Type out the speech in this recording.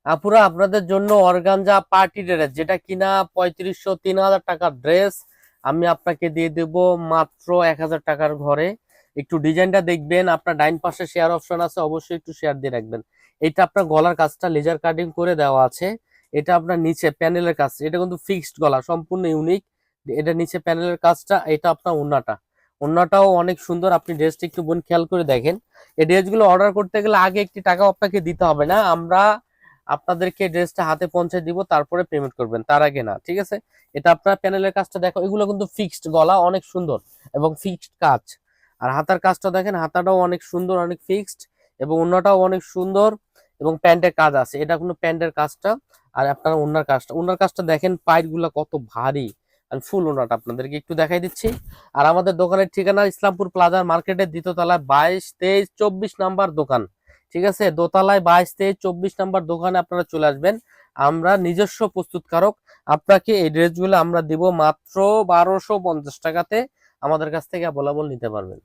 আপুরা আপনাদের জন্য অর্গানজা পার্টি ড্রেস, যেটা কিনা 3500 3000 টাকার ড্রেস, আমি আপনাকে দিয়ে দেব মাত্র 1000 টাকার ঘরে। একটু ডিজাইনটা দেখবেন, আপনার ডাইন পাশে শেয়ার অপশন আছে, অবশ্যই একটু শেয়ার দিয়ে রাখবেন। এটা আপনার গলার কাজটা লেজার কাটিং করে দেওয়া আছে। এটা আপনার নিচে প্যানেলের কাজ, এটা কিন্তু ফিক্সড গলা, সম্পূর্ণ ইউনিক। এটা নিচে প্যানেলের কাজটা, এটা আপনার ওন্নাটা। ওন্নাটাও অনেক সুন্দর। আপনি ড্রেসটা একটু বোন খেয়াল করে দেখেন। এই ড্রেসগুলো অর্ডার করতে গেলে আগে একটি টাকাও আপনাকে দিতে হবে না, আমরা আপনাদেরকে ড্রেসটা হাতে পৌঁছে দিব, তারপরে পেমেন্ট করবেন, তার আগে না, ঠিক আছে? এটা আপনার প্যানেলের কাজটা দেখো, এগুলো কিন্তু ফিক্সড গলা, অনেক সুন্দর এবং ফিক্সড কাজ। আর হাতার কাজটা দেখেন, হাতাটাও অনেক সুন্দর, অনেক ফিক্সড, এবং ওন্নাটাও অনেক সুন্দর, এবং প্যান্টের কাজ আছে, এটা কিন্তু প্যান্টের কাজটা। আর আপনার ওন্নার কাজটা দেখেন, পাইট গুলা কত ভারী। আমি ফুল ওন্নাটা আপনাদেরকে একটু দেখাই দিচ্ছি। আর আমাদের দোকানের ঠিকানা ইসলামপুর প্লাজার মার্কেটের দ্বিতীয় তলায় 22 23 24 নাম্বার দোকান। ঠিক আছে, দোতলায় 22 23 24 নাম্বার দোকানে আপনারা চলে আসবেন। আমরা নিজস্ব প্রস্তুতকারক। আপনাকে এই ড্রেসগুলো আমরা দিব মাত্র 1250 টাকাতে, আমাদের কাছ থেকে অ্যাভেলেবল নিতে পারবেন।